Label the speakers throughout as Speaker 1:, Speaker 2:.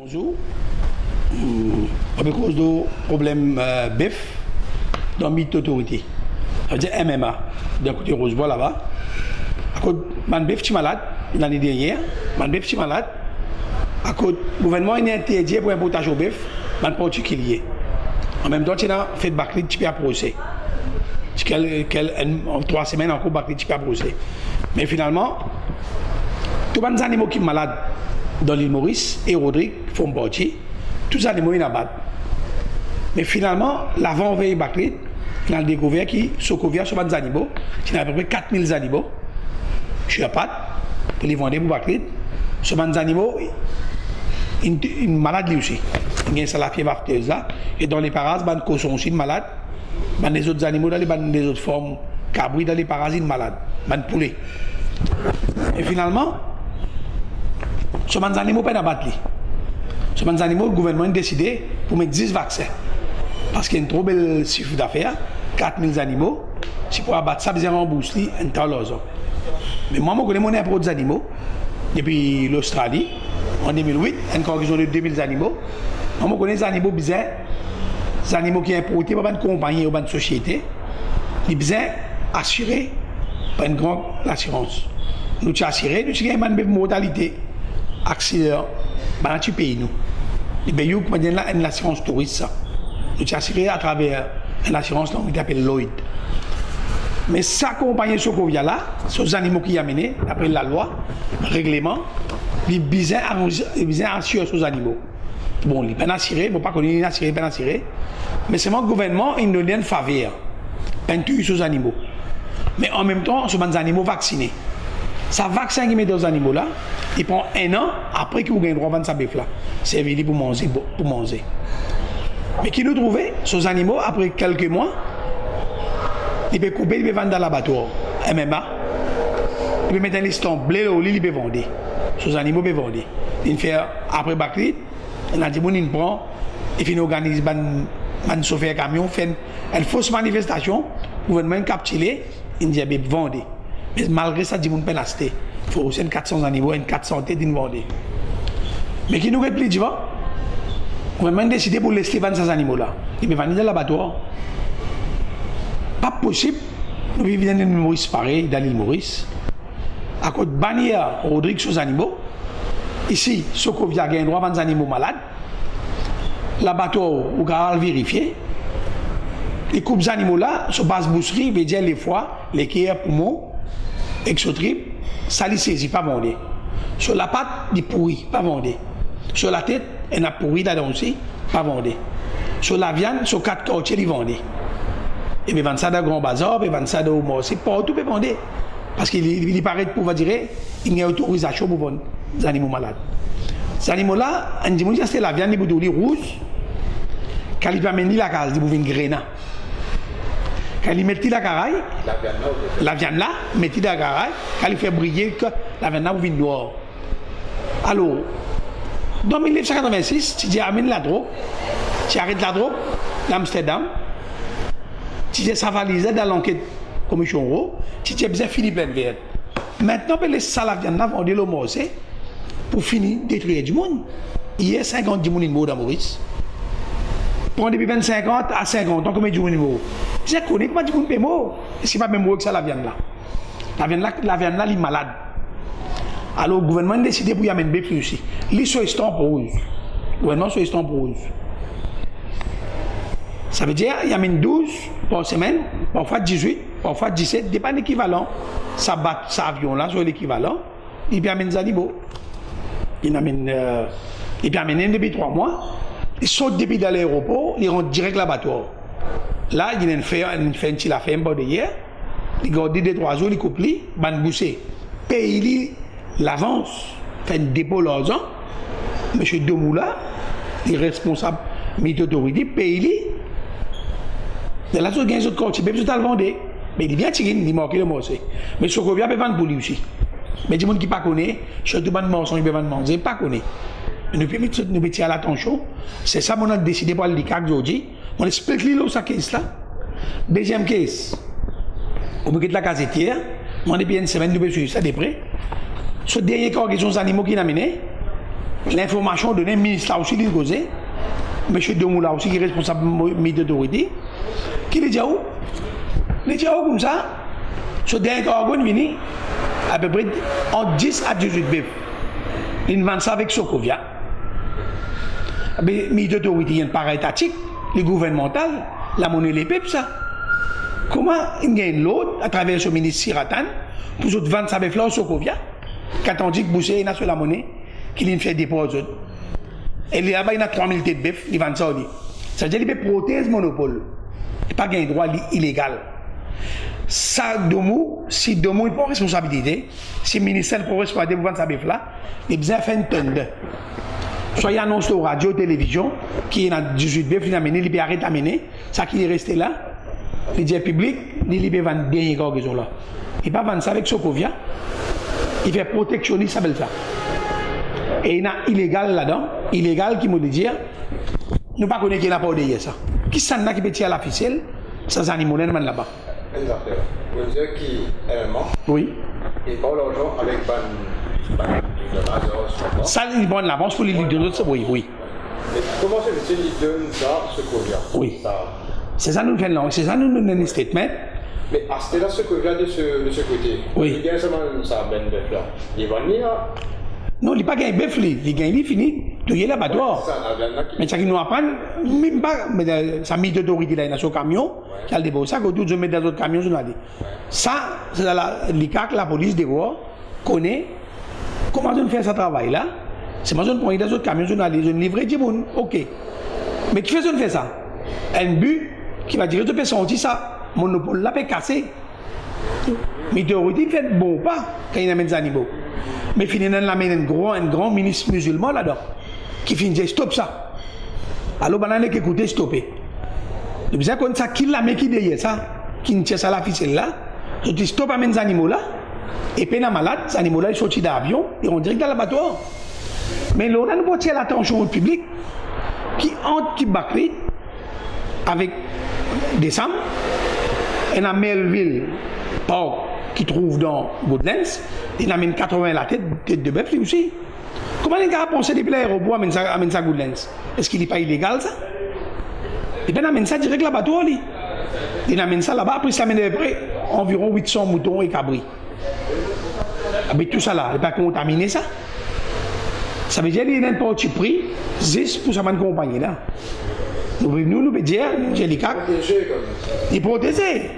Speaker 1: Bonjour. À cause du problème BEF dans mythe autorité. Ça veut dire MMA, d'un côté Rosebois là-bas. À cause de BEF qui est malade l'année dernière, BEF qui est malade. À cause du gouvernement il est interdit pour importage au BEF, man particulier. En même temps, il a fait Bacri qui a procès. En 3 semaines encore Bacri qui a procès. Mais finalement, tous les animaux qui sont malades dans l'île Maurice et Rodrigue font partie, tous les animaux ils abattent. Mais finalement, l'avant-veille Bacri, il a découvert qu'il Sokovia sur les animaux, il y a à peu près 4000 animaux. Je suis à patte pour les vendre pour Bacri. Sur les animaux, une malade lui aussi. Il y a la fièvre afteuse là. Et dans les parasites, il y a des cochons aussi malades. Il y a des autres animaux, dans les autres formes, cabris, dans les parasites malades. Il y a des poulets. Et finalement, sur les animaux, il n'y a pas de battre. Sur les animaux, le gouvernement a décidé pour mettre 10 vaccins. Parce qu'il y a un trop bel chiffre d'affaires, 4000 animaux. Si pour abattre ça, besoin de rembourser un temps l'autre. Mais moi, je connais mon impôt des animaux depuis l'Australie. En 2008, une correction de 2000 animaux. On connaît les animaux bizarres, les animaux qui sont importés par une compagnie ou une société, ils sont besoin assurés par une grande assurance. Nous sommes assurés, nous avons une mortalité, accident, dans le pays. Nous avons une assurance touriste. Nous sommes assurés à travers une assurance qui s'appelle Lloyd. Mais sa compagnie Sokovia là, ces animaux qui y amenés, d'après la loi, règlement, ils besoin assurer ces animaux. Bon, ils ne sont pas assurés, ils ne sont pas connus, ils ne sont pas assurés. Mais c'est mon gouvernement, il nous donne une faveur. Peinture sur les animaux. Mais en même temps, ce sont des animaux vaccinés. Ce vaccin qui met dans les animaux là, il prend 1 an après qu'ils ont le droit de vendre sa bœuf là. C'est venu pour manger. Mais qui nous trouvait, ces animaux, après quelques mois, ils peuvent couper, ils peuvent vendre dans l'abattoir. MMA. Ils peuvent mettre un liston blé au lit, ils peuvent vendre. Ces animaux peuvent vendre. Ils font après Bacri. On a dit qu'il prend et puis organise un chauffeur camion, fait une fausse manifestation, le gouvernement capturé, il dit qu'il vendre. Mais malgré ça, il dit qu'il peut l'acheter. Il faut aussi 400 animaux, 400 têtes de vendre. Mais qui nous réplique, tu vois, le gouvernement a décidé pour laisser vendre ces animaux-là. Il peut vendre dans l'abattoir. Pas possible, nous vivons dans l'île Maurice pareil, dans l'île Maurice. À cause de bannière Rodrigue sur les animaux, ici, Sokovia a un droit à vendre des animaux malades. L'abattoir, on va vérifier. Les coupes d'animaux là, sur base boucherie, veut dire les foies, les cœurs, poumons, exotripes, ça ne saisit pas vendre. Sur la patte, il pourrit, pas vendre. Sur la tête, il a pourri là-dedans aussi, pas vendre. Sur la viande, sur 4 quartiers, il vend. Et puis, vendre ça dans le grand bazar, et vendre ça dans le morceau, partout, il vendre. Parce qu'il paraît pour dire il y a autorisation pour vendre des animaux malades. Ces animaux-là, on dit que c'est la viande de rouge, quand il peut amener la case, il peut une grenade. Quand il met la caraille, la viande là, met la caraille, quand il fait briller, la viande là, il noire. Alors, dans 1986, tu dis amène la drogue, tu arrêtes la drogue d'Amsterdam, tu dis ça valise dans l'enquête commission euro, tu dis bien fini plein de verre. Maintenant, les salariés là vont le morceau pour finir détruire du monde. Il y a 50 personnes dans Maurice. Prends depuis 50 à 50 ans, combien de monde je connais pas du monde qui est mort. Ce n'est pas même que ça la viande là. La viande là, elle est malade. Alors le gouvernement a décidé pour y amener des aussi. Ils sont estampe rouge. Le gouvernement sont estampe rouge. Ça veut dire qu'il y amène 12 par semaine, parfois 18, parfois 17, dépend de l'équivalent. Ça bat cet avion là sur l'équivalent. Il peut amener des animaux. Il peut amener depuis 3 mois. Il saute depuis dans l'aéroport, il rentre direct à l'abattoir. Là, il fait un peu de hier. Il garde 2-3 jours, il coupe, il va bousser. Paye l'avance, fait un dépôt l'argent. Monsieur Demoula, il est responsable de l'autorité, paye. De là, il y a un autre quartier, il peut le vendre. Mais il est bien tiré, il manque le morceau. Mais Sokovia peut vendre pour lui aussi. Mais des gens qui ne connaissent pas, surtout les morceaux, ils peuvent vendre, ils ne pas connaissent. Nous pouvons tirer à l'attention. C'est ça qu'on a décidé pour le DICAC aujourd'hui. On explique sa caisse là. Deuxième caisse, on met la casetière. On a bien une semaine, nous pouvons suivre ça de près. Ce dernier corps qui sont des animaux qui ont amené, l'information donnée, le ministre là aussi, il causait, M. Demoula aussi, qui est responsable de l'autorité, qui les dit où? Les dit où comme ça? Ce dernier organe venu, à peu près en 10 à 18 bœufs. Ils vendent ça avec Sokovia. Mais les autorités, il y a un paraétatique, les gouvernemental, la monnaie, les peuples, ça. Comment il y a l'autre, à travers ce ministre Siratan, pour vendre ça avec l'or Sokovia, quand on dit que Boucher est sur la monnaie, qu'il fait des dépôt aux autres. Et là-bas, il y a 3000 têtes de bœuf, ils vendent ça au lit. Ça veut dire qu'il peut protéger le monopole. Il n'y a pas un droit illégal. Ça, si Domo il prend responsabilité, si le ministère prend responsabilité pour vendre sa bœuf là, il a besoin de faire une tonne de. Soit il annonce la radio, télévision, qui est dans 18 bœufs, il a amené, il peut arrêter d'amener, ça qui est resté là, il dit public, il peut vendre dernier cargaison là. Il ne peut pas vendre ça avec Sokovia, il fait protectionniste, ça s'appelle ça. Et il y a illégal là-dedans, illégal qui me dit, nous ne connaissons pas qui n'a pas de ça. Qui s'en a qui peut tirer la ficelle, ça c'est animaux là-bas.
Speaker 2: Une affaire. Vous dites qui est allemand.
Speaker 1: Oui.
Speaker 2: Il prend l'argent avec
Speaker 1: ça, il prend l'avance pour les leaders, oui, oui.
Speaker 2: Mais comment se fait-il qu'il donne ça, ce Sokovia?
Speaker 1: Oui. C'est ça nous fait là, c'est ça nous donne un statement.
Speaker 2: Mais c'était là ce Sokovia de ce côté.
Speaker 1: Oui.
Speaker 2: Il gagne seulement ça, Ben Bœuf là. Il va venir.
Speaker 1: Non, il n'a pas gagné bœuf, il gagne, il finit. Tu y es l'abattoir. Mais ça qui nous apprend, même pas, mais ça mis d'autorité là, il y a sur camion, qui a le dépôt. Ça, quand tu mets dans d'autres camions, on a dit. Ça, c'est l'ICAC, la police des rois, connaît comment on fait ce travail-là. C'est moi, on prend dans d'autres camions, on a dit, on livre du monde. Ok. Mais qui fait on fait ça? Un but qui va dire, tu peux sortir ça, monopole là peut casser. Mais l'autorité fait bon pas quand il amène des animaux. Mais finalement, il amène un grand ministre musulman là-dedans qui finit de dire stop ça. Alors, il qui écouter stopper. Le bizarre, quand ça, qui l'a mis qui derrière ça, qui ne tient ça la ficelle là, je dis stop amène des animaux là, et puis les malades, ces animaux là, ils sortent d'avion et on direct dans l'abattoir. Mais là, on a nous tirer l'attention au public qui entre, qui bâclent avec des Sam, et dans Melville, Park, qui trouve dans Woodlands, il amène 80 la tête de bœuf lui aussi. Comment les gars pensent depuis l'aéroport amène ça à Woodlands? Est-ce qu'il n'est pas illégal ça? Et bien il amène ça direct là-bas, il amène ça là-bas, après il amène après environ 800 moutons et cabris. Avec tout ça là, il n'est pas contaminé ça. Ça veut dire qu'il y a un petit prix, juste pour sa compagnie là. Nous pouvons dire, j'ai les cas. Il protégé.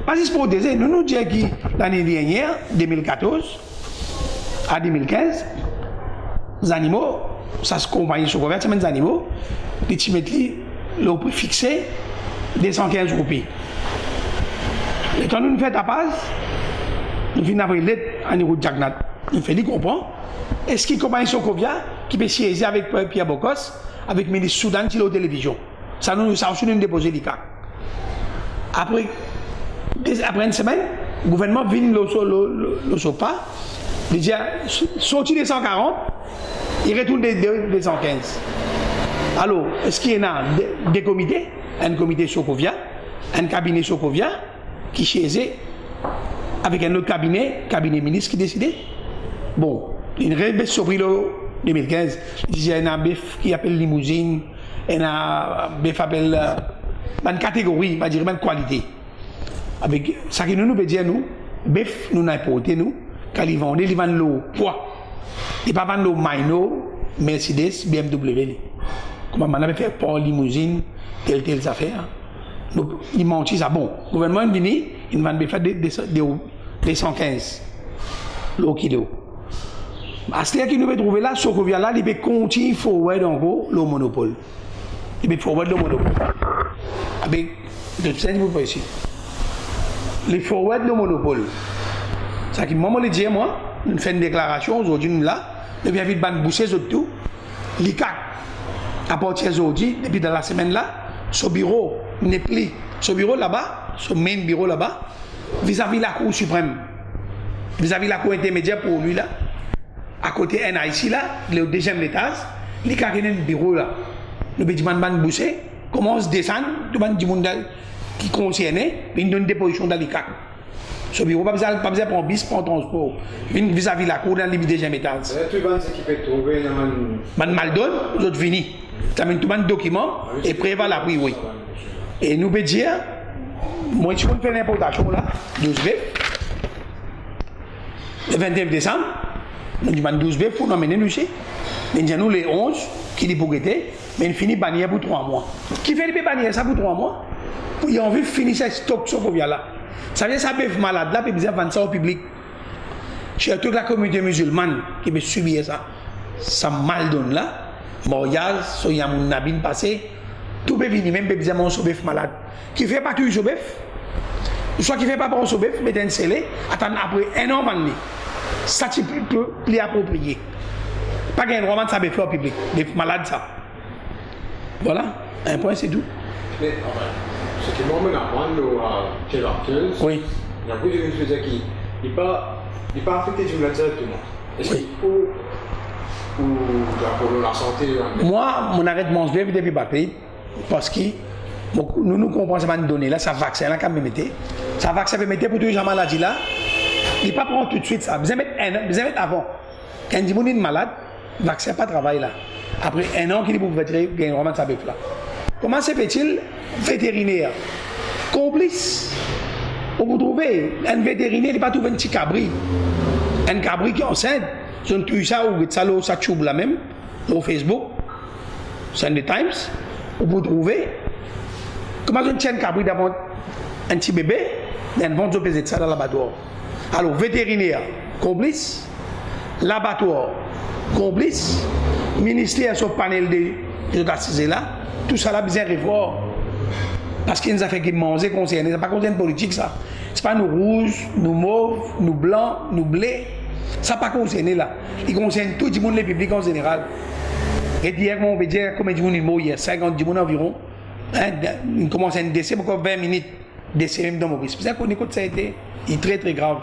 Speaker 1: Pas juste protégé, nous disons que l'année dernière, 2014 à 2015, les animaux, ça se compagnie sur couvert, c'est des animaux, les timétris, le prix fixé, 215 roupies. Et quand nous faisons la passe, nous finissons avec l'aide à niveau de Jagnat. Nous faisons comprendre. Est-ce qu'il compagnie sur Kovia qui peut siéger avec Pierre Bocos, avec le ministre Soudan qui est la télévision? Ça nous a déposé les cas. Après une semaine, le gouvernement vient le SOPA, il dit sorti des 140, il retourne des 115. Alors, est-ce qu'il y a des comités? Un comité Sokovia, un cabinet Sokovia qui siégeait avec un autre cabinet ministre qui décidait. Bon, une rébelle sur le 2015, il y a un bœuf qui appelle limousine, il y a un bœuf qui appelle une catégorie, pas dire une qualité. Avec ça qui nous peut dire, nous, bœuf, nous n'avons pas porté, nous, quand ils vendent le poids. Ils ne vendent pas le Maino, Mercedes, BMW. Comment on avait fait pour limousine, telle affaire. Ils mentent ça. Bon, le gouvernement est venu, il vend des 115 le kilo. À ce qu'il nous peut trouver là, Sokovia là, il peut continuer forward encore le monopole. Il peut forward le monopole. Avec le scène, vous voyez ici. Les forward le monopole. Ça qui moi, je dis, moi, nous faisons une déclaration aujourd'hui, nous là, depuis vite ban boucher tout, l'ICAC, à partir d'aujourd'hui, depuis dans la semaine là, ce bureau n'est plus, ce bureau là-bas, ce main bureau là-bas, vis-à-vis la Cour suprême, vis-à-vis la Cour intermédiaire pour lui là, à côté NIC là, le deuxième étage, l'ICAC est un bureau là. Le petit ban boucher commence à descendre, tout le monde qui concerné, il donne des positions dans l'ICAC. Ce bureau, pas besoin de prendre bis, prendre transport. Vis-à-vis la cour, dans la limite des métal.
Speaker 2: Tu vas s'équiper de trouver dans
Speaker 1: Man mal donne, nous autres finis. Ça met tout le document et préva la prix, oui. Et nous pouvons dire, moi, je peux faire l'importation là, 12 B. Le 29 décembre, nous demandons 12 B pour nous emmener nous chez. Nous les 11 qui dit pour guetter, mais il finit bannière pour 3 mois. Qui fait les bannières ça pour 3 mois? Il a envie de finir ce stock sur le là. Ça veut dire que ça peut être malade là, puis besoin de vendre ça au public. Chez toute la communauté musulmane qui peut subir ça, ça mal donne là. Mariage, so y a mon nabine passé, tout peut venir, même besoin de mon sobef malade. Qui fait pas tout sobef, soit qui fait pas bon sobef, mais d'un scellé, attendre après 1 an vendre. Ça tu peux plus approprié. Pas gain droit de ça faire au public, des malades ça. Voilà, un point c'est tout.
Speaker 2: Mais ce qui m'emmène à prendre à Thérapieuse,
Speaker 1: Oui.
Speaker 2: il y a beaucoup de choses qui n'est pas affecté du directement. Est-ce qu'il faut pour la santé?
Speaker 1: Moi, mon arrêt de mon SBF depuis Bakri, parce que nous comprenons pas de données là, ça vaccin là quand même mettre. Ça vaccin peut mettre pour tous les gens maladies là. Il ne pas prendre tout de suite ça. Vous allez mettre avant. Quand il dit qu'on est malade, le vaccin pas travail là. Après 1 an qu'il est pour vétérinaire, il y a un roman de sa bœuf là. Comment se fait-il vétérinaire complice? Vous trouvez un vétérinaire, il n'est pas trouvé un petit cabri. Un cabri qui est enceinte. Je ne trouve ça ou ça choube là même, au Facebook, Sunday Times, vous trouvez. Comment je tiens un cabri d'abord un petit bébé, et un ventre de ça dans l'abattoir. Alors, vétérinaire, complice, l'abattoir, complice, ministère sur panel de assisés là, tout ça là, bien réfort. Parce qu'il nous a fait qu'ils mangent concerné, ce n'est pas concerné politique ça. Ce n'est pas nous rouges, nous mauves, nous blancs, nous blés. Ça n'a pas concerné là. Il concerne tout le monde, les publics en général. Et hier, on peut dire combien de monde il mort hier, 50 personnes environ. Il commence à un décès, encore 20 minutes décès même dans Maurice. C'est pour ça qu'on écoute ça a été très très grave.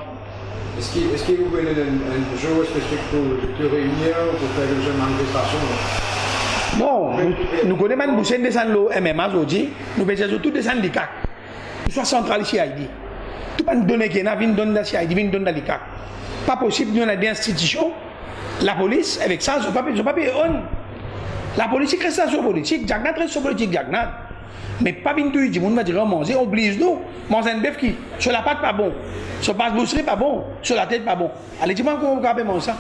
Speaker 2: Est-ce que vous voulez un jour spécifique pour réunir, pour faire une jeune manifestation?
Speaker 1: Non, nous connaissons Boussen descendre le MMA aujourd'hui, nous faisons tout descendre les CAC. Soit central ici à Haïti. Tout le monde donne qui est là, vient donner dans Haïti, vient donner dans les CAC. Pas possible, nous avons des institutions, la police, avec ça, je ne pas payer on. La politique reste sur politique, Jagnat reste sur politique, Jagnat. Mais pas bien tout, le monde va dire, manger, on oblige nous. Manger un bœuf qui, sur la patte, pas bon. Sur la passe-bousserie, pas bon. Sur la tête, pas bon. Allez, dis-moi comment on peut manger ça.